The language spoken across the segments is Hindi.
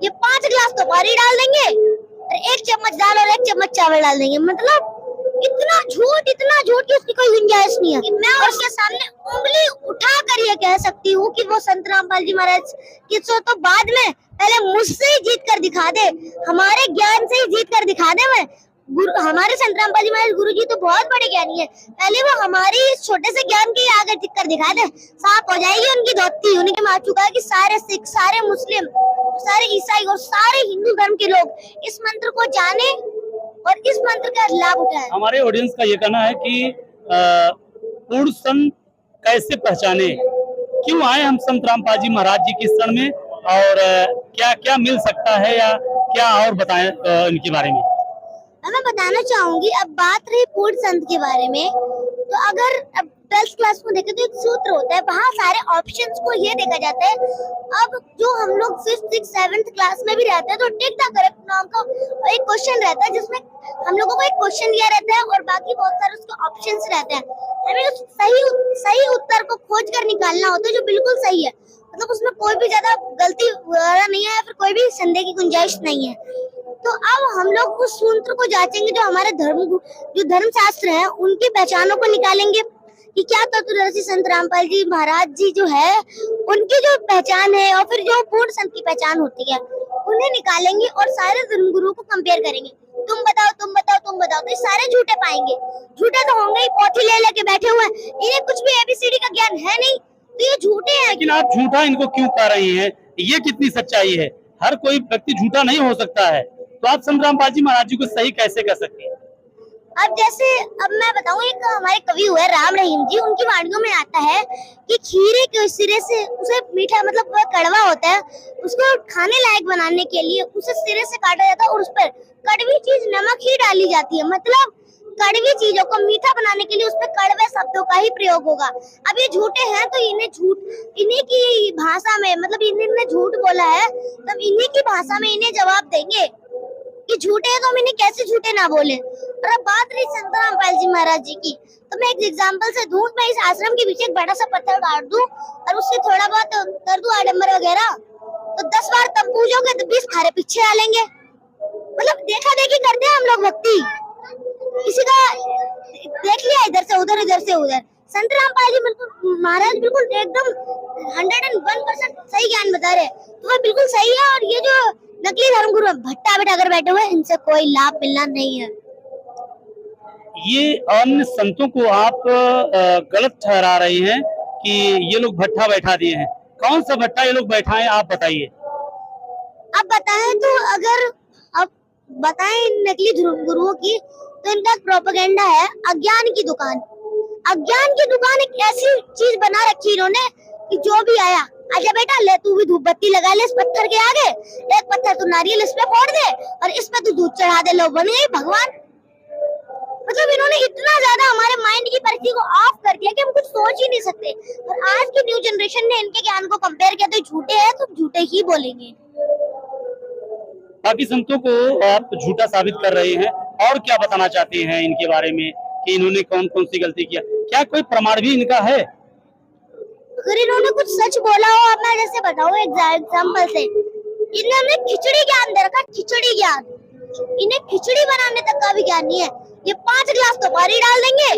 ये 5 गिलास तो पानी डाल देंगे और 1 चम्मच दाल और 1 चम्मच चावल डाल देंगे। मतलब इतना झूठ कि उसकी कोई गुंजाइश नहीं है कि मैं उसके सामने उंगली उठा कर ये कह सकती हूँ कि वो संत रामपाल जी महाराज की तो बाद में पहले मुझसे ही जीत कर दिखा दे, हमारे ज्ञान से ही जीत कर दिखा दे। मैं हमारे संत रामपाल जी महाराज गुरु जी तो बहुत बड़े ज्ञानी है, पहले वो हमारी छोटे से ज्ञान के आगे टिक कर दिखा दे, साफ हो जाएगी उनकी धोती। उनके मान चुका है कि सारे सिख, सारे मुस्लिम, सारे ईसाई और सारे हिंदू धर्म के लोग इस मंत्र को जाने और इस मंत्र का लाभ उठाए। हमारे ऑडियंस का ये कहना है कि पूर्ण संत कैसे पहचाने, क्यों आए हम संत रामपाल जी महाराज जी के शरण में, और क्या क्या मिल सकता है या क्या और बताएं इनके बारे में। मैं बताना चाहूंगी, अब बात रही पूर्ण संत के बारे में, तो अगर 12th क्लास में देखें तो एक सूत्र होता है, वहाँ सारे ऑप्शंस को ये देखा जाता है। अब जो हम लोग 5th 6th 7th क्लास में भी रहते हैं तो टिक द करेक्ट नाम का एक क्वेश्चन रहता है, जिसमें हम लोगों को एक क्वेश्चन दिया रहता है और बाकी बहुत सारे उसके ऑप्शंस रहते हैं। हमें उस सही उत्तर को खोज कर निकालना होता है जो बिल्कुल सही है, मतलब उसमें कोई भी ज्यादा गलती नहीं है, फिर कोई भी संदेह की गुंजाइश नहीं है। तो अब हम लोग उस सूत्र को जांचेंगे जो हमारे धर्म शास्त्र है, उनकी पहचानों को निकालेंगे कि क्या तत्वदर्शी संत रामपाल जी महाराज जी जो है उनकी जो पहचान है और फिर जो पूर्ण संत की पहचान होती है उन्हें निकालेंगे और सारे धर्म गुरुओं को कंपेयर करेंगे। तुम बताओ तुम बताओ तुम बताओ, तो सारे झूठे पाएंगे। झूठे तो होंगे ही, पोथी ले लेके बैठे हुए, इन्हें कुछ भी एबीसीडी का ज्ञान है नहीं, तो ये झूठे हैं। लेकिन आप झूठा इनको क्यों कह रही हैं, ये कितनी सच्चाई है? हर कोई व्यक्ति झूठा नहीं हो सकता है, तो आप संत रामपाल जी महाराज जी को सही कैसे कह सकते हैं? अब जैसे अब मैं बताऊं, एक हमारे कवि हुए राम रहीम जी, उनकी वाणियों में आता है कि खीरे के सिरे से उसे मीठा, मतलब वह कड़वा होता है, उसको खाने लायक बनाने के लिए उसे सिरे से काटा जाता है और उस पर कड़वी चीज नमक ही डाली जाती है। मतलब कड़वी चीजों को मीठा बनाने के लिए उस पर कड़वे शब्दों का ही प्रयोग होगा। अब ये झूठे हैं तो इन्हीं की भाषा में, मतलब इन्होंने झूठ बोला है, तब इन्हीं की भाषा में इन्हें जवाब देंगे कि झूठे हैं, तो हम इन्हें कैसे झूठे ना बोले। और अब बात रही संत रामपाल जी महाराज जी की, तो मैं एक एग्जांपल से दूं, मैं इस आश्रम के पीछे एक बड़ा सा पत्थर गाड़ दूं और उससे थोड़ा बहुत कर दूं आडंबर वगैरह, तो 10 बार तब पूजोगे तो 20 खारे पीछे आ लेंगे। मतलब देखा देखी करते हैं हम लोग भक्ति, किसी का देख लिया इधर से उधर, इधर से उधर। संत रामपाल जी बिल्कुल महाराज बिल्कुल एकदम 101% सही ज्ञान बता रहे, तो वह बिल्कुल सही है। और ये जो नकली धर्मगुरु भट्टा बिठा कर बैठे हुए, इनसे कोई लाभ मिलना नहीं है। ये अन्य संतों को आप गलत ठहरा रही हैं कि ये लोग भट्टा बैठा दिए हैं। कौन सा भट्टा ये लोग बैठाएं, आप बताइए। अब बताएं तो अगर अब बताएं नकली धर्मगुरुओं की, तो इनका प्रोपेगेंडा है अज्ञान की दुकान। अज्ञान की दुकान एक ऐसी चीज बना रखी इन्होंने कि जो भी आया, आजा बेटा ले तू भी धूप बत्ती लगा ले इस पत्थर के आगे, एक पत्थर तू नारियल इस पे फोड़ दे और इस पे तू दूध चढ़ा दे, लो बन गई भगवान। मतलब इन्होंने इतना ज्यादा हमारे माइंड की परिधि को ऑफ कर दिया कि हम कुछ सोच ही नहीं सकते। और आज की न्यू जनरेशन ने इनके ज्ञान को कंपेयर किया, तो झूठे हैं तो झूठे ही बोलेंगे। बाकी संतों को आप झूठा साबित कर रहे हैं, और क्या बताना चाहते हैं इनके बारे में कि इन्होंने कौन कौन सी गलती किया? क्या कोई प्रमाण भी इनका है? अगर इन्होंने कुछ सच बोला हो, अब मैं जैसे बताऊं एग्जाम्पल से, इन्होंने खिचड़ी ज्ञान दे रखा, खिचड़ी ज्ञान। इन्हें खिचड़ी बनाने तक का भी ज्ञान नहीं है। ये 5 गिलास तो पानी डाल देंगे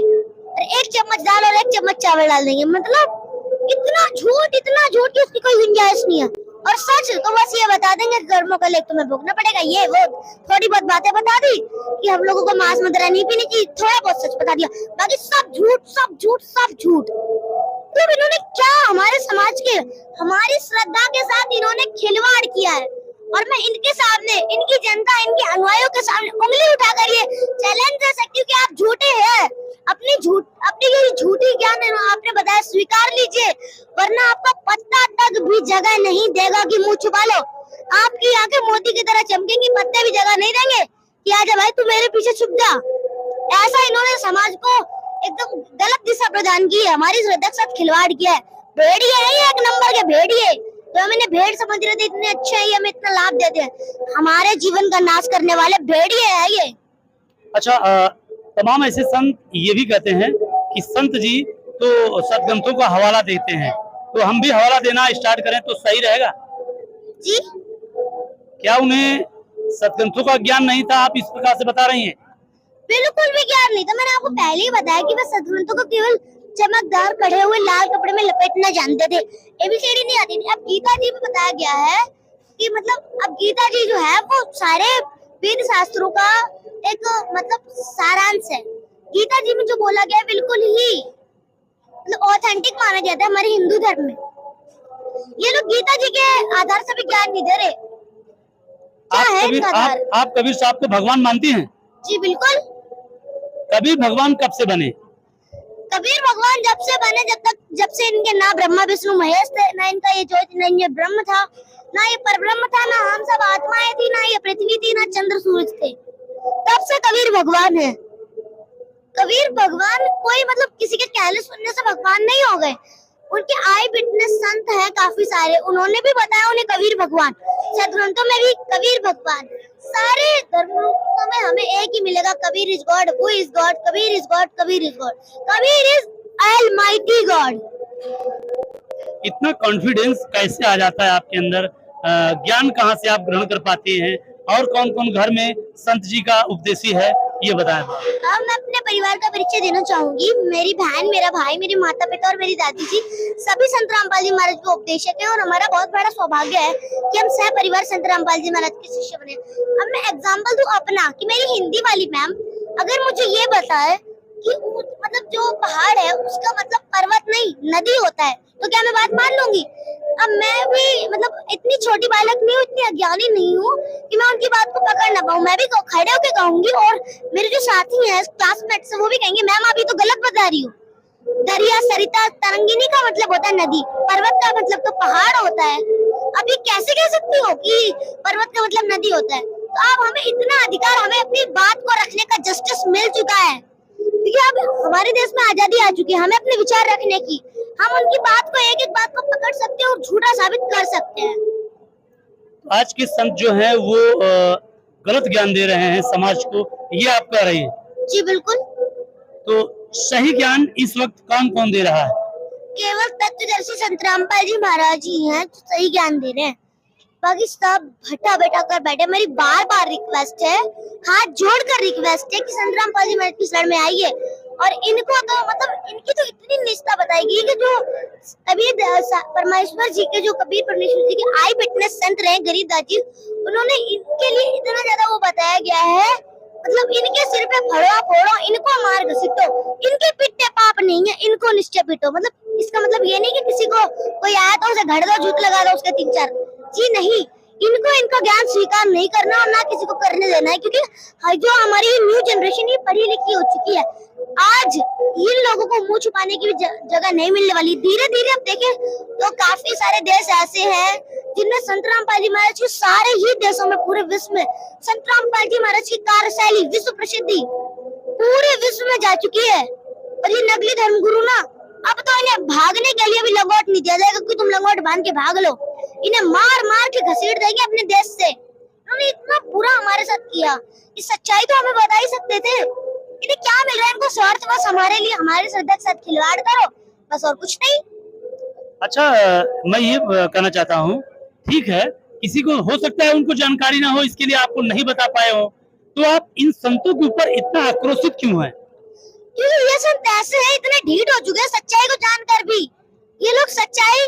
और 1 चम्मच दाल और 1 चम्मच चावल डाल देंगे। मतलब इतना झूठ कि उसकी कोई गुंजाइश नहीं है। और सच तो बस ये बता देंगे कर्मों का लेख तुम्हें भोगना पड़ेगा, ये वो थोड़ी बहुत बातें बता दी कि हम लोगों को मांस मदिरा नहीं पीनी चाहिए, थोड़ा बहुत सच बता दिया, बाकी सब झूठ सब झूठ सब झूठ। मतलब इन्होंने क्या हमारे समाज के, हमारी श्रद्धा के साथ इन्होंने खिलवाड़ किया है। और मैं इनके सामने, इनकी जनता, इनके अनुयायियों के सामने उंगली उठाकर ये चैलेंज दे सकती हूँ कि आप झूठे हैं। अपनी ये झूठी ज्ञान आपने बताया स्वीकार लीजिए, वरना आपका पत्ता तक भी जगह नहीं देगा कि मुंह छुपा लो। आपकी आंखें मोती की तरह चमकेंगी, पत्ते भी जगह नहीं देंगे कि आजा भाई तू मेरे पीछे छुप जा। ऐसा इन्होंने समाज को एकदम गलत दिशा प्रदान की है, हमारी श्रद्धा के साथ खिलवाड़ किया है। भेड़िए है ये, 1 नंबर के भेड़िए, तो हम इन्हें भेड़ समझ रहे थे, इतने अच्छे हैं, हमें इतना लाभ देते हैं। हमारे जीवन का नाश करने वाले भेड़िए है ये। अच्छा, तमाम ऐसे संत ये भी कहते हैं कि संत जी तो सदग्रंथों का हवाला देते हैं, तो हम भी हवाला देना स्टार्ट करें तो सही रहेगा? जी क्या उन्हें सदग्रंथों का ज्ञान नहीं था, आप इस प्रकार से बता रही हैं? बिल्कुल भी ज्ञान नहीं था। मैंने आपको पहले ही बताया कि वे सदग्रंथों को केवल चमकदार पढ़े हुए लाल कपड़े में लपेटना जानते थे, एबीसीडी नहीं आती थी। अब गीता जी में बताया गया है कि मतलब अब गीता जी जो है वो सारे वेद शास्त्रों का एक मतलब सारांश है। गीता जी में जो बोला गया है बिल्कुल ही मतलब ऑथेंटिक माना जाता है हमारे हिंदू धर्म में। ये लोग गीता जी के आधार से भी ज्ञान नहीं दे रहे। क्या है इनका आधार? आप कबीर साहब को भगवान मानती हैं? जी बिल्कुल। कबीर भगवान कब से बने? कबीर भगवान जब से इनके ना ब्रह्मा विष्णु महेश थे, ना इनका ये ज्योति, ना ये ब्रह्म था, ना ये परब्रह्म था, ना हम सब आत्माएं थी, ना ये पृथ्वी थी, ना चंद्र सूरज थे, तब से कबीर भगवान है। कबीर भगवान कोई मतलब किसी के कहने सुनने से भगवान नहीं हो गए। उनके आई विटनेस संत हैं काफी सारे, उन्होंने भी बताया उन्हें कबीर भगवान। सदग्रंथों में भी कबीर भगवान। सारे धर्मों में हमें एक ही मिलेगा, Kabir is God, who is God, Kabir is God, Kabir is God, Kabir is almighty God. इतना कॉन्फिडेंस कैसे आ जाता है आपके अंदर? ज्ञान कहाँ से आप ग्रहण कर पाते हैं? और कौन कौन घर में संत जी का उपदेशी है, ये बताएं। अब मैं अपने परिवार का परिचय देना चाहूंगी। मेरी बहन, मेरा भाई, मेरे माता पिता और मेरी दादी जी सभी संत रामपाल जी महाराज के उपदेशक हैं और हमारा बहुत बड़ा सौभाग्य है कि हम सह परिवार संत रामपाल जी महाराज के शिष्य बने। अब मैं एग्जाम्पल दूं अपना कि मेरी हिंदी वाली मैम अगर मुझे ये बताए कि मतलब जो पहाड़ है उसका मतलब पर्वत नहीं नदी होता है, तो क्या मैं बात मान लूंगी? अब मैं भी मतलब इतनी छोटी बालक नहीं हूँ, इतनी अज्ञानी नहीं हूँ कि मैं उनकी बात को पकड़ ना पाऊँ। मैं भी खड़े होकर कहूंगी और मेरे जो साथी हैं क्लासमेट्स वो भी कहेंगे मैम आप ये तो गलत बता रही हो। दरिया, सरिता, तरंगिनी का मतलब होता है नदी, पर्वत का मतलब तो पहाड़ होता है। अब ये कैसे कह सकती हो कि पर्वत का मतलब नदी होता है? तो अब हमें इतना अधिकार, हमें अपनी बात को रखने का जस्टिस मिल चुका है क्योंकि अब हमारे देश में आजादी आ चुकी है, हमें अपने विचार रखने की। हम उनकी बात को एक एक बात को पकड़ सकते हैं और झूठा साबित कर सकते हैं। आज के संत जो है वो गलत ज्ञान दे रहे हैं समाज को, ये आप कह रही है? जी बिल्कुल। तो सही ज्ञान इस वक्त कौन कौन दे रहा है? केवल तत्वदर्शी संत रामपाल जी महाराज ही हैं जो सही ज्ञान दे रहे हैं, बाकी सब भट्टा बैठा कर बैठे। मेरी बार बार रिक्वेस्ट है, हाथ जोड़कर रिक्वेस्ट है कि संत रामपाल जी महाराज की शरण में आइए और इनको तो मतलब इनकी तो इतनी निष्ठा बताएगी कि जो कबीर परमेश्वर जी के, जो कबीर परमेश्वर जी के आई विटनेस संत रहे गरीबदास जी, उन्होंने इनके लिए इतना ज्यादा वो बताया गया है मतलब इनके सिर पे फड़वा फोड़ो, इनको मार घसीटो, इनके पिट्टे पाप नहीं है, इनको निश्चय पीटो। मतलब इसका मतलब ये नहीं कि किसी को कोई आया तो उसे घड़ दो, जूत लगा दो उसके 3-4, जी नहीं। इनको इनका ज्ञान स्वीकार नहीं करना और ना किसी को करने देना है क्योंकि जो हमारी न्यू जनरेशन ये पढ़ी लिखी हो चुकी है, आज इन लोगों को मुंह छुपाने की भी जगह नहीं मिलने वाली। धीरे धीरे अब देखें तो काफी सारे देश ऐसे हैं जिनमें संत रामपाल जी महाराज की सारे ही देशों में पूरे विश्व में संत रामपाल जी महाराज की कार्यशैली विश्व प्रसिद्धि पूरे विश्व में जा चुकी है। और ये नकली धर्मगुरु ना अब तो इन्हें भागने के लिए भी लंगोट नहीं दिया जाएगा कि तुम लंगोट बांध के भाग लो, इन्हें मार मार के घसीट देंगे अपने देश से। उन्होंने इतना बुरा हमारे साथ किया, इस सच्चाई तो हमें बता ही सकते थे। इन्हें क्या मिल रहा है? इनको स्वार्थ बस हमारे लिए, हमारे श्रद्धा के साथ खिलवाड़ करो बस, और कुछ नहीं। अच्छा, मैं ये कहना चाहता हूँ, ठीक है किसी को हो सकता है उनको जानकारी ना हो, इसके लिए आपको नहीं बता पाए हो, तो आप इन संतों के ऊपर इतना आक्रोशित क्यों है? क्योंकि ये संत ऐसे हैं, इतने ढीठ हो चुके हैं सच्चाई को जानकर भी, ये लोग सच्चाई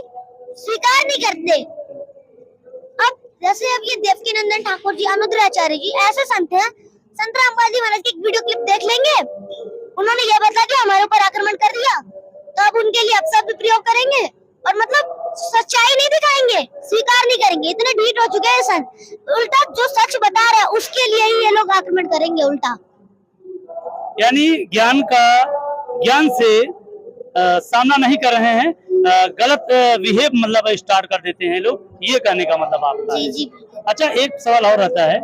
स्वीकार नहीं करते। अब जैसे अब ये देवकीनंदन ठाकुर जी, अनुद्राचार्य जी ऐसे संत हैं, संत रामपाल जी महाराज की एक वीडियो क्लिप देख लेंगे, उन्होंने ये बता दिया हमारे ऊपर आक्रमण कर दिया, तो अब उनके लिए अपशब्द प्रयोग करेंगे और मतलब सच्चाई नहीं दिखाएंगे, स्वीकार नहीं करेंगे। इतने ढीठ हो चुके हैं संत, उल्टा जो सच बता रहे हैं उसके लिए ही ये लोग आक्रमण करेंगे उल्टा। यानी ज्ञान से सामना नहीं कर रहे हैं, गलत बिहेव मतलब स्टार्ट कर देते हैं लोग, ये कहने का मतलब आपका? जी जी। अच्छा, एक सवाल और रहता है,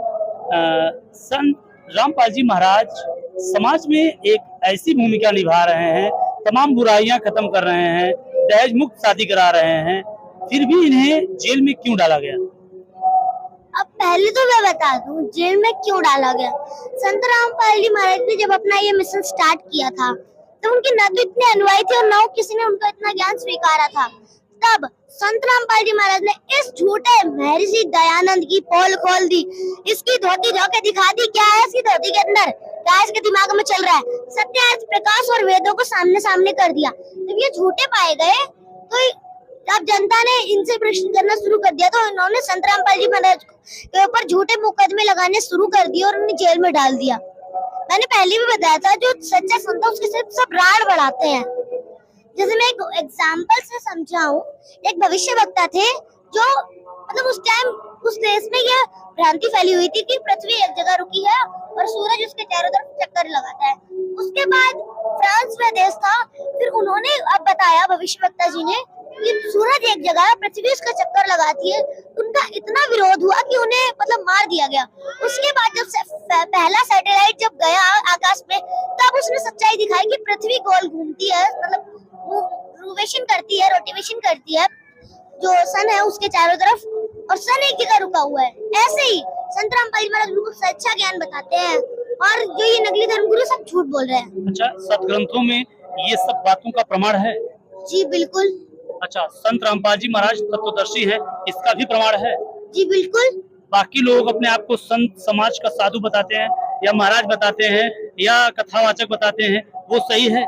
संत रामपाल जी महाराज समाज में एक ऐसी भूमिका निभा रहे हैं, तमाम बुराइयां खत्म कर रहे हैं, दहेज मुक्त शादी करा रहे हैं, फिर भी इन्हें जेल में क्यों डाला गया? अब पहले तो मैं बता दूं जेल में क्यों डाला गया। संत रामपाल जी महाराज ने जब अपना ये मिशन स्टार्ट किया था तो उनके न तो इतने अनुयायी थे और न किसी ने उनका इतना ज्ञान स्वीकारा था। तब संत रामपाल जी महाराज ने इस झूठे महर्षि दयानंद की पोल खोल दी, इसकी धोती धोके दिखा दी क्या है इसकी धोती के अंदर, क्या इसके दिमाग में चल रहा है। सत्य प्रकाश और वेदों को सामने सामने कर दिया। जब ये झूठे पाए गए तो अब जनता ने इनसे प्रश्न करना शुरू कर दिया, तो इन्होंने संत रामपाल जी महाराज के ऊपर झूठे मुकदमे लगाने शुरू कर दिए और उन्हें जेल में डाल दिया। मैंने पहले भी बताया था, जो सच्चा संत है उसके सिर्फ सब राड़ बढ़ाते हैं। जैसे मैं एक एग्जाम्पल से समझाऊं, एक भविष्य वक्ता थे जो मतलब उस टाइम उस देश में यह भ्रांति फैली हुई थी कि पृथ्वी एक जगह रुकी है और सूरज उसके चारों तरफ चक्कर लगाता है। उसके बाद फ्रांस में देश था, फिर उन्होंने अब बताया भविष्य वक्ता जी ने कि सूरज एक जगह है, पृथ्वी उसका चक्कर लगाती है। उनका इतना विरोध हुआ कि उन्हें मतलब मार दिया गया। उसके बाद जब पहला सैटेलाइट जब गया आकाश में, तब उसने सच्चाई दिखाई कि पृथ्वी गोल घूमती है, मतलब रोटेशन करती है, रोटेशन करती है जो सन है उसके चारों तरफ, और सन एक जगह रुका हुआ है। ऐसे ही संत रामपाल जी महाराज बिल्कुल सच्चा ज्ञान बताते हैं, और जो ये नकली धर्मगुरु सब झूठ बोल रहे हैं। अच्छा, सतग्रंथों में ये सब बातों का प्रमाण है? जी बिल्कुल। अच्छा, संत रामपाल जी महाराज तत्वदर्शी है, इसका भी प्रमाण है? जी बिल्कुल। बाकी लोग अपने आप को संत समाज का साधु बताते हैं या महाराज बताते हैं या कथावाचक बताते हैं, वो सही है?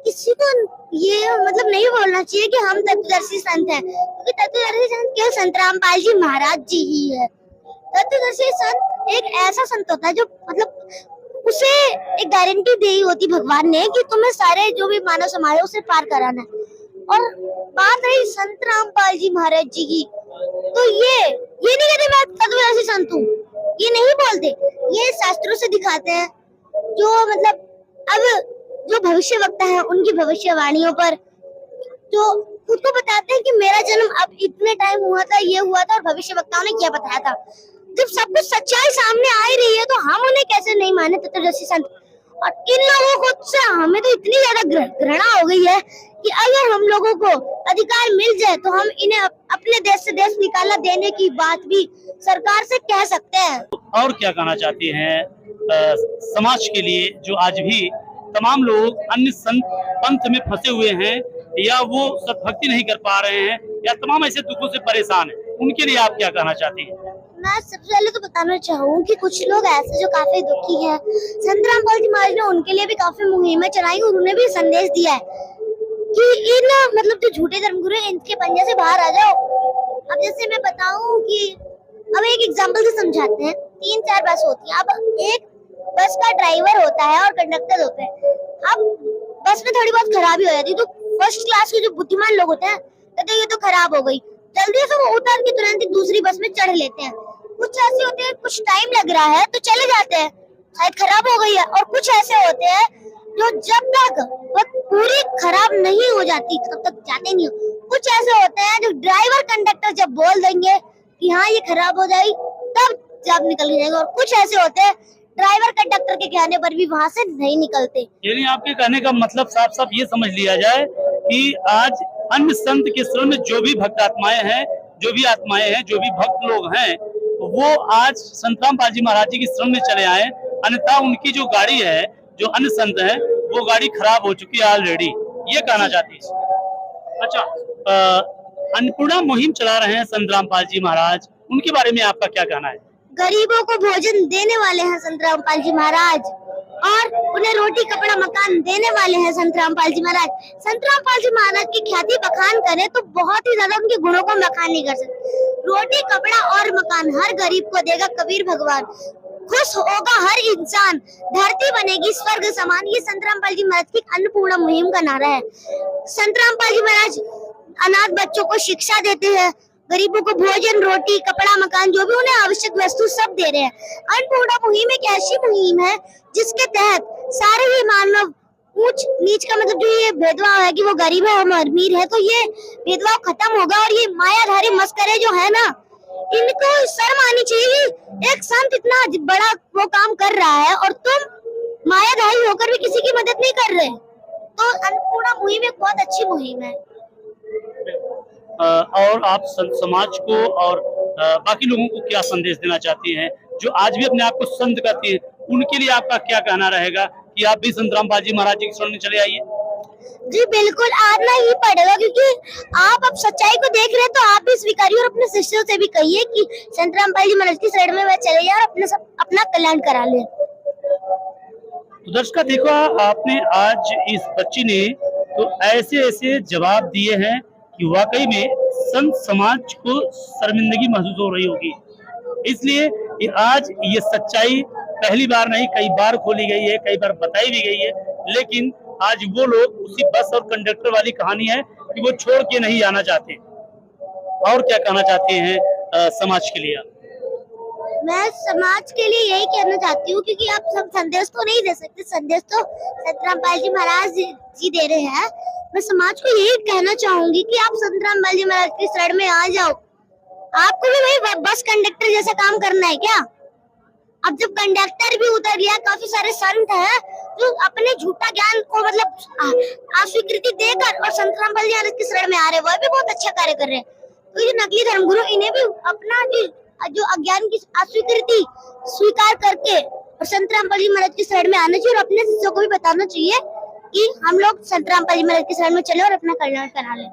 किसी को ये मतलब नहीं बोलना चाहिए कि हम तत्वदर्शी संत हैं, क्योंकि तत्वदर्शी संत केवल संत रामपाल जी महाराज जी ही है। तत्वदर्शी संत एक ऐसा संत होता है जो मतलब उसे एक गारंटी दी होती भगवान ने कि तुम्हें सारे जो भी मानव समाज है उसे पार कराना है। और बात रही संत रामपाल जी महाराज जी की, तो ये नहीं कहते मैं तत्वदर्शी संत हूँ, ये नहीं बोलते, ये शास्त्रों से दिखाते हैं। जो मतलब अब जो भविष्य वक्ता है उनकी भविष्यवाणियों पर जो खुद को बताते हैं कि मेरा जन्म अब इतने टाइम हुआ था, ये हुआ था, और भविष्य वक्ताओं ने क्या बताया था। जब सब कुछ सच्चाई सामने आ ही रही है तो हम उन्हें कैसे नहीं माने तत्वदर्शी संत। और इन लोगों को से हमें तो इतनी ज्यादा घृणा हो गई है कि अगर हम लोगों को अधिकार मिल जाए तो हम इन्हें अपने देश से देश निकाला देने की बात भी सरकार से कह सकते हैं। और क्या कहना चाहती हैं समाज के लिए जो आज भी तमाम लोग अन्य संत पंथ में फंसे हुए हैं या वो सतभक्ति नहीं कर पा रहे हैं या तमाम ऐसे दुखों से परेशान हैं, उनके लिए आप क्या कहना चाहती हैं? मैं सबसे पहले तो बताना चाहूँ कि कुछ लोग ऐसे जो काफी दुखी हैं, संत रामपाल जी महाराज ने उनके लिए भी काफी मुहिमें चलाई और उन्हें भी संदेश दिया है कि इन मतलब जो झूठे धर्मगुरु हैं इनके पंजे से बाहर आ जाओ। अब जैसे मैं बताऊं कि अब एक एग्जांपल से समझाते हैं। 3-4 बस होती है, अब एक बस का ड्राइवर होता है और कंडक्टर होते हैं। अब बस में थोड़ी बहुत खराबी हो जाती है तो फर्स्ट क्लास के जो बुद्धिमान लोग होते हैं कहते ये तो खराब हो गई, जल्दी से वो उतर के तुरंत ही दूसरी बस में चढ़ लेते हैं। कुछ ऐसे होते हैं कुछ टाइम लग रहा है तो चले जाते हैं, शायद खराब हो गई है, और कुछ ऐसे होते हैं जो जब तक वो पूरी खराब नहीं हो जाती तब तक जाते नहीं हो। कुछ ऐसे होते हैं जो ड्राइवर कंडक्टर जब बोल देंगे कि हाँ ये खराब हो जाएगी तब जब निकल जाएगा, और कुछ ऐसे होते हैं ड्राइवर कंडक्टर के कहने पर भी वहाँ से नहीं निकलते। यानी आपके कहने का मतलब साफ साफ ये समझ लिया जाए कि आज अन्य संत के शरण में जो भी भक्त आत्माएं हैं, जो भी आत्माएं हैं, जो भी भक्त लोग हैं, वो आज संत रामपाल जी महाराज जी की शरण में चले आए, अन्यथा उनकी जो गाड़ी है, जो अन्य संत है, वो गाड़ी खराब हो चुकी है ऑलरेडी, ये कहना चाहती है। अच्छा, अन्नपूर्णा मुहिम चला रहे हैं संत रामपाल जी महाराज, उनके बारे में आपका क्या कहना है? गरीबों को भोजन देने वाले हैं संत रामपाल जी महाराज, और उन्हें रोटी कपड़ा मकान देने वाले हैं संत रामपाल जी महाराज। संत रामपाल जी महाराज की ख्याति बखान करें तो बहुत ही ज्यादा उनके गुणों को बखान नहीं कर सकते। रोटी कपड़ा और मकान हर गरीब को देगा कबीर भगवान, खुश होगा हर इंसान, धरती बनेगी स्वर्ग समान। ये संत रामपाल जी महाराज की अन्नपूर्णा मुहिम का नारा है। संत रामपाल जी महाराज अनाथ बच्चों को शिक्षा देते हैं, गरीबों को भोजन रोटी कपड़ा मकान जो भी उन्हें आवश्यक वस्तु सब दे रहे हैं। अन्नपूर्णा मुहिम एक ऐसी मुहिम है जिसके तहत सारे ही मानव ऊंच नीच का मतलब जो ये भेदभाव है कि वो गरीब है हम अमीर है, तो ये भेदभाव खत्म होगा। और ये मायाधारी मस्करे जो है ना, इनको शर्म आनी चाहिए। एक संत इतना बड़ा वो काम कर रहा है और तुम मायाधारी होकर भी किसी की मदद नहीं कर रहे, तो अन्नपूर्णा मुहिम एक बहुत अच्छी मुहिम है। और आप संत समाज को और बाकी लोगों को क्या संदेश देना चाहती हैं जो आज भी अपने आप को संत कहती है, उनके लिए आपका क्या कहना रहेगा कि आप भी संत रामपाल जी महाराज जी के शरण में चले आइए? जी बिल्कुल, आना ही पड़ेगा, क्योंकि आप अब सच्चाई को देख रहे हैं तो आप भी स्वीकारिए और अपने शिष्यों से भी कहिए कि संत रामपाल जी महाराज की शरण में वह चले जाए और अपना कल्याण करा ले। तो दर्शकों देखो, आपने आज इस बच्ची ने तो ऐसे ऐसे जवाब दिए हैं कि वाकई में संत समाज को शर्मिंदगी महसूस हो रही होगी। इसलिए आज ये सच्चाई पहली बार नहीं, कई बार खोली गई है, कई बार बताई भी गई है, लेकिन आज वो लोग उसी बस और कंडक्टर वाली कहानी है कि वो छोड़ के नहीं जाना चाहते। और क्या कहना चाहते हैं समाज के लिए आप? मैं समाज के लिए यही कहना चाहती हूँ, क्योंकि आप सब संदेश तो नहीं दे सकते, संदेश तो संत रामपाल जी महाराज जी दे रहे हैं। मैं समाज को यही कहना चाहूंगी कि आप संत रामपाल जी महाराज की शरण में आ जाओ। आपको भी वही बस कंडक्टर जैसा काम करना है क्या? अब जब कंडक्टर भी उतर गया, काफी सारे संत हैं जो अपने झूठा ज्ञान को मतलब अस्वीकृति देकर और संत रामपाल जी महाराज की शरण में आ रहे हैं, वह भी बहुत अच्छा कार्य कर रहे हैं। तो ये नकली धर्मगुरु, इन्हें भी अपना जो अज्ञान की अस्वीकृति स्वीकार करके और संत रामपाल जी महाराज की शरण में आना चाहिए और अपने शिष्यों को भी बताना चाहिए कि हम लोग संत रामपाल जी महाराज की शरण में चले और अपना कल्याण करा लें।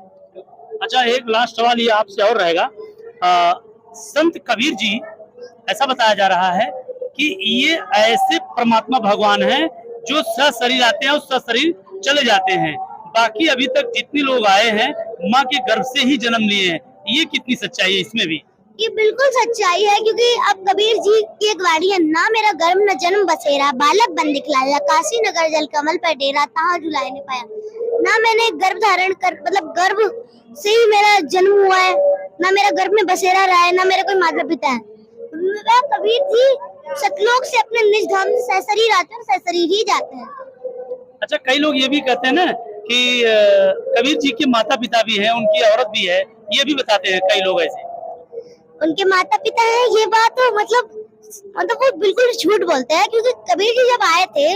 अच्छा, एक लास्ट सवाल ये आपसे और रहेगा। संत कबीर जी, ऐसा बताया जा रहा है कि ये ऐसे परमात्मा भगवान हैं जो सशरीर आते हैं और सशरीर चले जाते हैं। बाकी अभी तक जितने लोग आए हैं माँ के गर्भ से ही जन्म लिए हैं। ये कितनी सच्चाई है इसमें भी? ये बिल्कुल सच्चाई है, क्योंकि अब कबीर जी की एक वाणी है, ना मेरा गर्भ न जन्म बसेरा, बालक बन दिखलाया, काशी नगर जल कमल पर डेरा, तहाँ झुलाए न पाया। ना मैंने गर्भ धारण कर मतलब गर्भ से ही मेरा जन्म हुआ है, ना मेरा गर्भ में बसेरा रहा है, ना मेरा कोई माता पिता है। कबीर जी सतलोक से अपने निज धाम से सशरीर आते हैं और सशरीर ही जाते हैं। अच्छा, कई लोग ये भी कहते हैं ना कि कबीर जी के माता पिता भी हैं, उनकी औरत भी है, ये भी बताते हैं कई लोग ऐसे। उनके माता पिता हैं, ये बात तो मतलब वो बिल्कुल झूठ बोलते हैं, क्योंकि कबीर जी जब आए थे,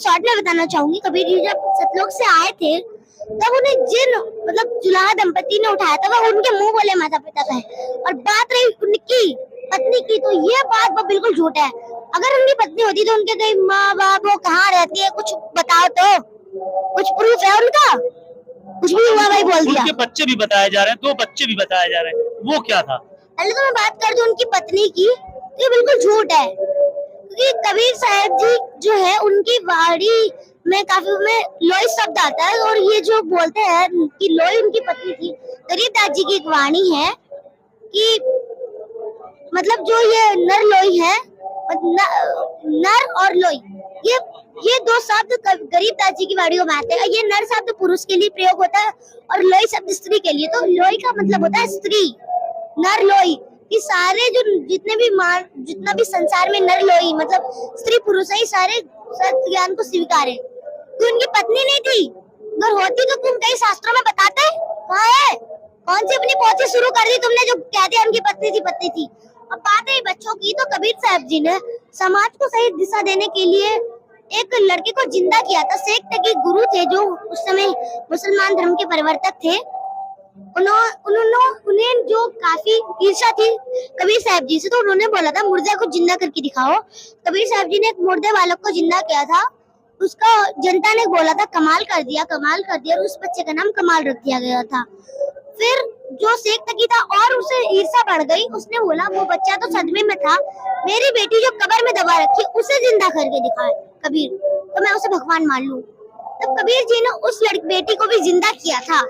शॉर्ट में बताना चाहूंगी, कबीर जी जब सतलोक से आए थे तब उन्हें जिन मतलब जुलाहा दंपति ने उठाया था वह उनके मुंह बोले माता पिता थे। और बात रही उनकी पत्नी की, तो ये बात वो बिल्कुल झूठ है। अगर उनकी पत्नी होती तो उनके कई माँ बाप वो कहाँ रहती है, कुछ बताओ तो, कुछ प्रूफ है उनका? कुछ भी हुआ भाई बोल दिया। उनके बच्चे भी बताए जा रहे हैं, 2 बच्चे भी बताए जा रहे हैं, वो क्या था? पहले तो मैं बात कर दूं उनकी पत्नी की, ये बिल्कुल झूठ है, क्योंकि कबीर साहब जी जो है उनकी वाणी में काफी में लोई शब्द आता है, और ये जो बोलते हैं कि लोई उनकी पत्नी थी। गरीबदास जी की एक वाणी है कि मतलब जो ये नर लोई है, नर और लोई, ये 2 शब्द गरीबदास जी की वाणियों में आते हैं। ये नर शब्द पुरुष के लिए प्रयोग होता है और लोई शब्द स्त्री के लिए। तो लोई का मतलब होता है स्त्री, नर लोई। ये सारे जो जितना भी संसार में नर लोई मतलब स्त्री पुरुष है, सारे सत्य ज्ञान को स्वीकार है। तो उनकी पत्नी नहीं थी, अगर होती तो तुम कई शास्त्रों में बताते। कहाँ है? कौन सी अपनी पोथी शुरू कर दी तुमने जो कहते हैं उनकी पत्नी थी? अब बात है बच्चों की, तो कबीर साहब जी ने समाज को सही दिशा देने के लिए एक लड़के को जिंदा किया था। शेख तकी गुरु थे जो उस समय मुसलमान धर्म के परिवर्तक थे। उन्हें जो काफी ईर्ष्या थी कबीर साहब जी से, तो उन्होंने बोला था मुर्दे को जिंदा करके दिखाओ। कबीर साहब जी ने एक मुर्दे बालक को जिंदा किया था। उसका जनता ने बोला था कमाल कर दिया, और उस बच्चे का नाम कमाल रख दिया गया था। फिर जो शेख तकी था और उसे ईर्ष्या बढ़ गई, उसने बोला वो बच्चा तो सदमे में था, मेरी बेटी जो कब्र में दबा रखी उसे जिंदा करके दिखाए कबीर, तो मैं उसे भगवान मान लूं। तब कबीर जी ने उस बेटी को भी जिंदा किया था।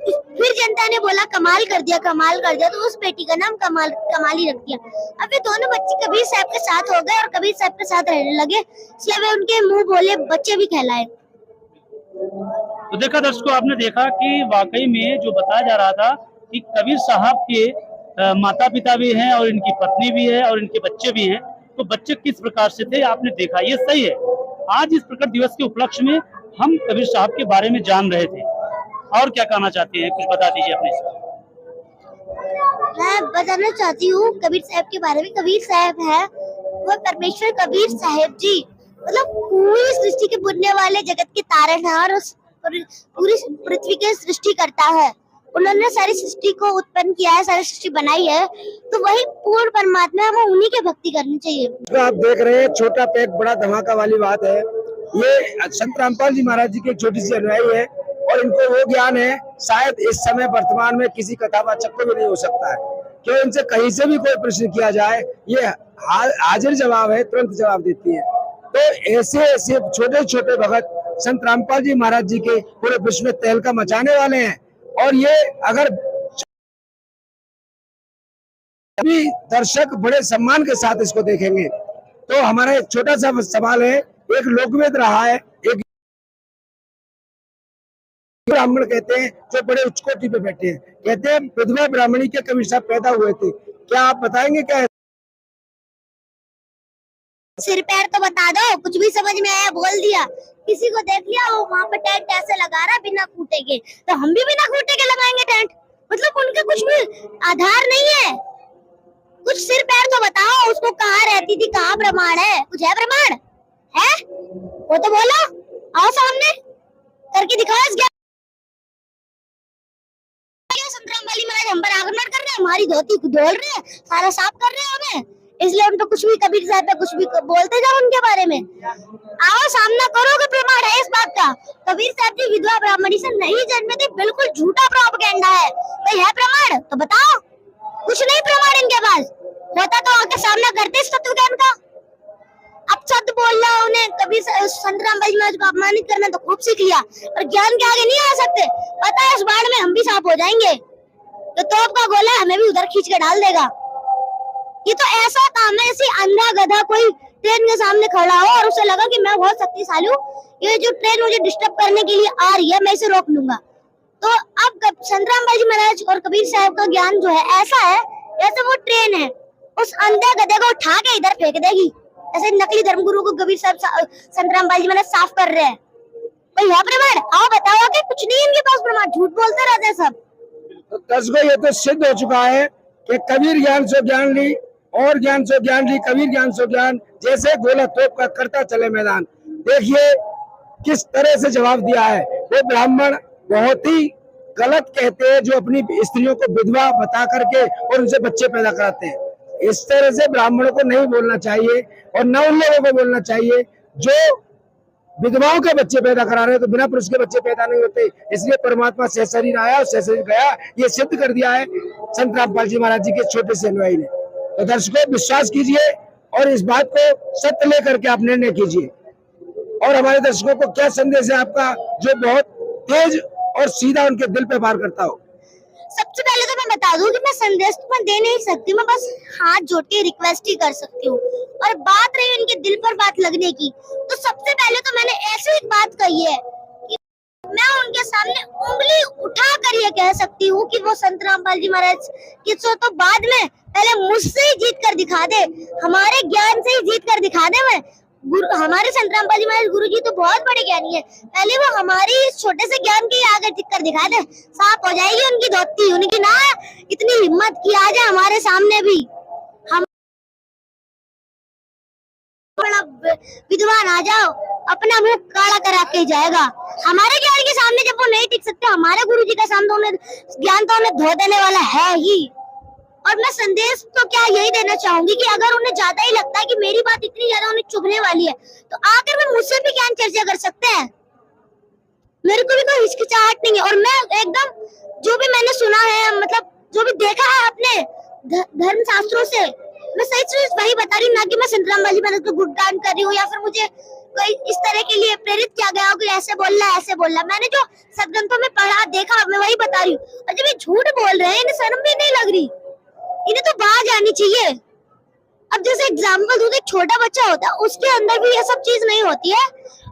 फिर जनता ने बोला कमाल कर दिया, तो उस बेटी का नाम कमाली रख दिया। अब ये दोनों बच्चे कबीर साहब के साथ हो गए और कबीर साहब के साथ रहने लगे, इसलिए वे उनके मुंह बोले बच्चे भी कहलाए। तो देखा दर्शकों, आपने देखा कि वाकई में जो बताया जा रहा था कि कबीर साहब के माता पिता भी हैं और इनकी पत्नी भी है और इनके बच्चे भी हैं। तो बच्चे किस प्रकार से थे आपने देखा, ये सही है। आज इस प्रकट दिवस के उपलक्ष्य में हम कबीर साहब के बारे में जान रहे थे। और क्या कहना चाहती हैं, कुछ बता दीजिए अपने से। मैं बताना चाहती हूँ कबीर साहब के बारे में। कबीर साहब है वो परमेश्वर कबीर साहब जी, मतलब पूरी सृष्टि के बुनने वाले, जगत के तारनहार और पूरी पृथ्वी के सृष्टि करता है। उन्होंने सारी सृष्टि को उत्पन्न किया है, सारी सृष्टि बनाई है, तो वही पूर्ण परमात्मा है, हमें उन्हीं की भक्ति करनी चाहिए। तो आप देख रहे हैं छोटा पेट बड़ा धमाका वाली बात है। ये संत रामपाल जी महाराज जी की एक छोटी सी अनुयायी है और इनको वो ज्ञान है शायद इस समय वर्तमान में किसी कथावाचक को भी नहीं हो सकता है, क्यों इनसे कहीं से भी कोई प्रश्न किया जाए ये हाजिर जवाब है, तुरंत जवाब देती है। तो ऐसे ऐसे छोटे छोटे भगत संत रामपाल जी महाराज जी के पूरे विश्व में तहलका मचाने वाले हैं। और ये अगर सभी दर्शक बड़े सम्मान के साथ इसको देखेंगे तो हमारा एक छोटा सा सवाल है, एक लोकवेद रहा है, एक ब्राह्मण कहते हैं जो बड़े उच्च कोटि पे बैठे हैं, कहते हैं विधवा ब्राह्मणी के कबीर साहब पैदा हुए थे, क्या आप बताएंगे क्या? सिर पैर तो बता दो, कुछ भी समझ में आया बोल दिया। किसी को देख लिया वो वहाँ पे टेंट ऐसे लगा रहा बिना खूंटे के, तो हम भी बिना खूंटे के लगाएंगे टेंट। मतलब उनके कुछ भी आधार नहीं है। कुछ सिर पैर तो बताओ, उसको कहाँ रहती थी, कहाँ प्रमाण है? कुछ है प्रमाण? है वो तो बोलो, आओ सामने करके दिखाओ। इस संत रामपाल जी महाराज हम पर आक्रमण कर रहे हैं, हमारी धोती धोल रहे हैं, सारा साफ कर रहे हैं हमें, इसलिए हम तो कुछ भी कबीर साहब पे कुछ भी बोलते जाओ उनके बारे में। आओ सामना करो कि प्रमाण है इस बात का। कबीर साहब जी विधवा ब्राह्मणी से नहीं जन्मे थे, बिल्कुल झूठा प्रोपेगेंडा है। भाई है प्रमाण तो बताओ। कुछ नहीं प्रमाण इनके पास, होता तो आके सामना करते इस तत्व ज्ञान का। अब सत्य बोल रहा उन्हें कभी संत रामपाल जी महाराज को अपमानित करना तो खूब सीख लिया, पर ज्ञान के आगे नहीं आ सकते। पता है इस बाढ़ में हम भी साफ हो जाएंगे, तो तोप का गोला हमें भी उधर खींच के डाल देगा। ये तो ऐसा काम है, ऐसी अंधा गधा कोई ट्रेन के सामने खड़ा हो और उसे लगा कि मैं बहुत शक्तिशाली हूँ, ये जो ट्रेन मुझे डिस्टर्ब करने के लिए आ रही है मैं इसे रोक लूंगा। तो अब संत रामपाल जी महाराज और कबीर साहब का ज्ञान जो है ऐसा है जैसे वो ट्रेन है, उस अंधे गधे को उठा के इधर फेंक देगी। ऐसे नकली धर्मगुरु को कबीर साहब संत रामपाल जी महाराज साफ कर रहे हैं। भाई है प्रमाण? आओ बताओ कि कुछ नहीं इनके पास प्रमाण, झूठ बोलते रहते हैं सब। तो दर्शकों ये तो सिद्ध हो चुका है कि कबीर ज्ञान सो ज्ञान ली और ज्ञान सो ज्ञान ली, कबीर ज्ञान सो ज्ञान, जैसे गोला तोप का करता चले मैदान। देखिए किस तरह से जवाब दिया है। वो ब्राह्मण बहुत ही गलत कहते हैं जो अपनी स्त्रियों को विधवा बता करके और उनसे बच्चे पैदा कराते हैं। इस तरह से ब्राह्मणों को नहीं बोलना चाहिए और न उन लोगों को बोलना चाहिए जो विधवाओं के बच्चे पैदा करा रहे हैं, तो बिना पुरुष के बच्चे पैदा नहीं होते। इसलिए परमात्मा से शरीर आया और से शरीर गया, ये सिद्ध कर दिया है संत रामपाल जी महाराज जी के छोटे से अनुयायी ने। तो दर्शकों विश्वास कीजिए और इस बात को सत्य लेकर के आप निर्णय कीजिए। और हमारे दर्शकों को क्या संदेश है आपका जो बहुत तेज और सीधा उनके दिल पे वार करता हो? सबसे पहले तो मैं बता दूं कि मैं संदेश तो मैं दे नहीं सकती, मैं बस हाथ जोड़ के रिक्वेस्ट ही कर सकती हूँ। और बात रही उनके दिल पर बात लगने की, तो सबसे पहले तो मैंने ऐसी एक बात कही है कि मैं उनके सामने उंगली उठा कर ये कह सकती हूँ कि वो संत रामपाल जी महाराज की तो बाद में पहले मुझसे ही जीत कर दिखा दे, हमारे ज्ञान से ही जीत कर दिखा दे। मैं हमारे संत रामपाल जी महाराज गुरु जी तो बहुत बड़े ज्ञानी है, पहले वो हमारी छोटे से ज्ञान के आगे टिक कर दिखा दे, साफ हो जाएगी उनकी धोती। उनकी ना इतनी हिम्मत की आ जाए हमारे सामने भी, हम बड़ा विद्वान आ जाओ अपना मुंह काला करा के जाएगा। हमारे ज्ञान के सामने जब वो नहीं टिक सकते, हमारे गुरु जी के सामने उन्हें ज्ञान तो उन्हें धो देने वाला है ही। और मैं संदेश तो क्या यही देना चाहूंगी कि अगर उन्हें ज्यादा ही लगता है कि मेरी बात इतनी ज्यादा उन्हें चुभने वाली है, तो आकर वो मुझसे भी ज्ञान चर्चा कर सकते हैं। मेरे को भी कोई हिचकिचाहट नहीं है और मैं एकदम जो भी मैंने सुना है, मतलब जो भी देखा है अपने धर्म शास्त्रों से, मैं सही चीज वही बता रही हूँ, ना कि मैं संत रामपाल जी महाराज को गुणगान कर रही हूँ या फिर मुझे कोई इस तरह के लिए प्रेरित किया गया हो कि ऐसे बोलना ऐसे बोलना। मैंने जो सदग्रंथों में पढ़ा देखा मैं वही बता रही हूँ। और जब ये झूठ बोल रहे हैं इन्हें शर्म भी नहीं लग रही, इन्हें तो बाहर जानी चाहिए। अब जैसे एग्जाम्पल दूं, एक छोटा बच्चा होता है उसके अंदर भी ये सब चीज नहीं होती है,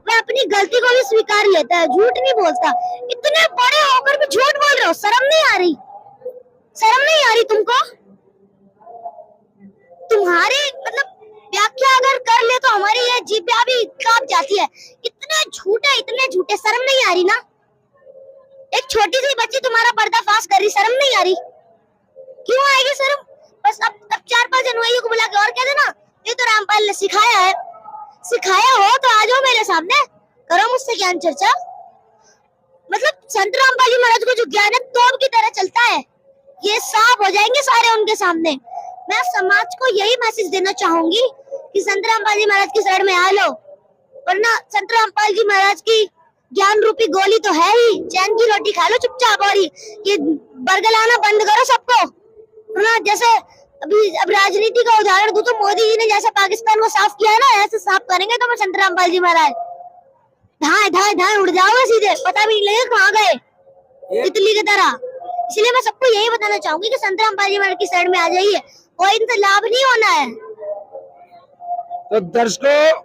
वह अपनी गलती को भी स्वीकार लेता है, झूठ नहीं बोलता। इतने बड़े होकर भी झूठ बोल रहे हो, शर्म नहीं आ रही? शर्म नहीं आ रही तुमको? तुम्हारी मतलब व्याख्या अगर कर ले तो हमारी ये जिह्वा भी कांप जाती है। इतने झूठे, शर्म नहीं आ रही ना? एक छोटी सी बच्ची तुम्हारा पर्दाफाश कर रही, शर्म नहीं आ रही? क्यों आएगी शर्म? बस अब 4-5 अनुयायियों को बुला के और कह देना ये तो रामपाल ने सिखाया है। सिखाया हो तो आ जाओ मेरे सामने, करो मुझसे ज्ञान चर्चा। मतलब संत रामपाल जी महाराज को जो ज्ञान है तोप की तरह चलता है, ये साफ हो जाएंगे सारे उनके सामने। मैं समाज को यही मैसेज देना चाहूंगी कि संत रामपाल जी महाराज की शरण में आ लो, वरना संत रामपाल जी महाराज की ज्ञान रूपी गोली तो है ही, चैन की रोटी खा लो चुपचाप, और ये बरगलाना बंद करो सबको। वरना जैसे अब राजनीति का उदाहरण दूं तो मोदी जी ने जैसे पाकिस्तान को साफ किया है ना, ऐसे साफ करेंगे तो मैं संत रामपाल जी महाराज, धाए धाए धाए उड़ जाओगे सीधे, पता भी नहीं लगेगा कहाँ गए, तितली की तरह। इसलिए मैं सबको यही बताना चाहूंगी कि संत रामपाल जी महाराज की शरण में आ जाइए, कोई इनसे लाभ नहीं होना है। तो दर्शकों,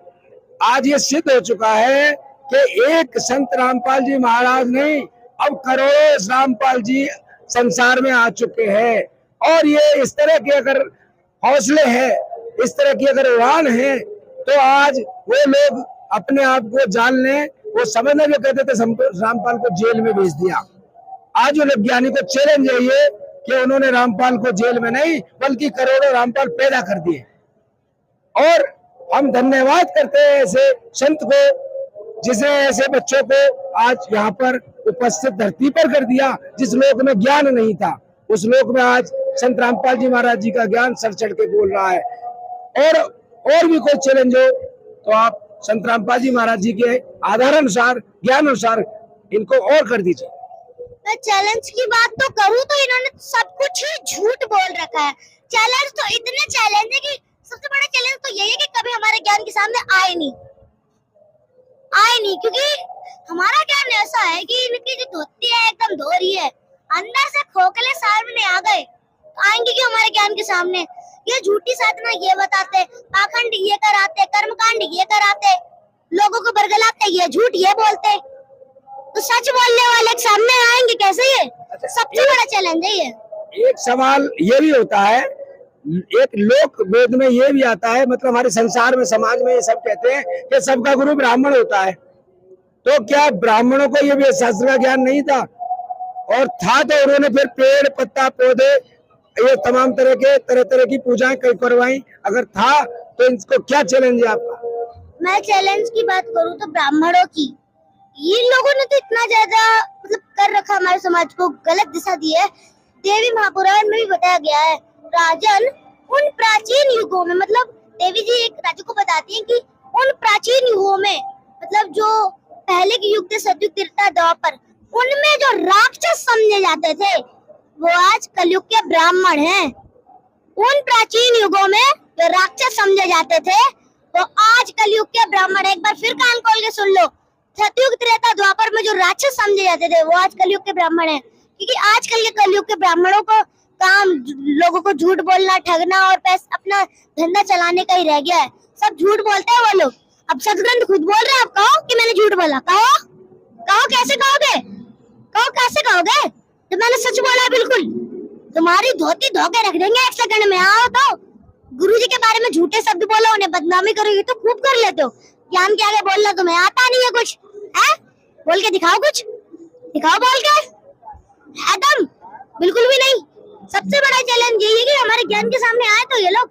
आज ये सिद्ध हो चुका है कि एक संत रामपाल जी महाराज नहीं, अब करोड़ों रामपाल जी संसार में आ चुके हैं। और ये इस तरह के अगर हौसले हैं, इस तरह की अगर उड़ान है, तो आज वो लोग अपने आप को जान लें। वो समझना जो कहते थे रामपाल को जेल में भेज दिया, आज उन ज्ञानी को चैलेंज है ये कि उन्होंने रामपाल को जेल में नहीं बल्कि करोड़ों रामपाल पैदा कर दिए। और हम धन्यवाद करते हैं ऐसे संत को जिसने ऐसे बच्चों को आज यहाँ पर उपस्थित धरती पर कर दिया। जिस लोक में ज्ञान नहीं था, उस लोक में आज संत रामपाल जी महाराज जी का ज्ञान सर चढ़ के बोल रहा है। और भी कोई चैलेंज हो तो आप संत रामपाल जी महाराज जी के आधार अनुसार, ज्ञान अनुसार इनको और कर दीजिए। मैं चैलेंज की बात तो करूँ तो इन्होंने सब कुछ ही झूठ बोल रखा है। चैलेंज तो इतने चैलेंज है कि सबसे बड़ा चैलेंज तो यही है कि कभी हमारे ज्ञान के सामने आए नहीं, क्योंकि हमारा ज्ञान ऐसा है कि इनकी जो धोती है एकदम धोरी है, अंदर से खोखले सामने आ गए तो आएंगे कि हमारे ज्ञान के सामने। ये झूठी साधना ये बताते, पाखंड ये कराते, कर्मकांड ये कराते, लोगों को बरगलाते, ये झूठ ये बोलते, तो सच बोलने वाले के सामने आएंगे कैसे? ये सबसे बड़ा चैलेंज है। ये एक सवाल ये भी होता है, एक लोक वेद में ये भी आता है, मतलब हमारे संसार में, समाज में ये सब कहते हैं कि सबका गुरु ब्राह्मण होता है। तो क्या ब्राह्मणों को ये भी शास्त्र का ज्ञान नहीं था? और था तो उन्होंने फिर पेड़ पत्ता पौधे ये तमाम तरह की पूजाएं करवाई। अगर था तो इनको क्या चैलेंज है आपका? मैं चैलेंज की बात करूँ तो ब्राह्मणों की, ये लोगों ने तो इतना ज्यादा मतलब कर रखा, हमारे समाज को गलत दिशा दी है। देवी महापुराण में भी बताया गया है, राजन उन प्राचीन युगों में, मतलब देवी जी एक राजा को बताती हैं कि उन प्राचीन युगों में, मतलब जो पहले के युग थे, सतयुग, त्रेता, द्वापर, उनमें जो राक्षस समझे जाते थे वो आज कलयुग के ब्राह्मण हैं। उन प्राचीन युगों में जो राक्षस समझे जाते थे वो आज कलयुग के ब्राह्मण। एक बार फिर कान खोल के सुन लो, सतयुग, त्रेता, द्वापर में जो राक्षस समझे जाते थे वो आज कलयुग के ब्राह्मण हैं। क्योंकि आजकल के कलयुग के ब्राह्मणों को काम लोगों को झूठ बोलना, ठगना और पैसा अपना धंधा चलाने का ही रह गया है। सब झूठ बोलते हैं वो लोग। अब सदग्रंथ खुद बोल रहे हैं, आप कहो कि मैंने झूठ बोला, कहो कैसे कहोगे? कैसे कहोगे तो मैंने सच बोला है? बिल्कुल तुम्हारी धोती धोके रख देंगे एक सेकंड में। आओ तो गुरुजी के बारे में झूठे शब्द बोलो, उन्हें बदनामी करोगे तो खूब कर लेते हो। ज्ञान के आगे बोलना तुम्हें आता नहीं है कुछ है? बोल के दिखाओ, कुछ दिखाओ बोल के। एकदम बिल्कुल भी नहीं। सबसे बड़ा चैलेंज यही है कि हमारे ज्ञान के सामने आए तो ये लोग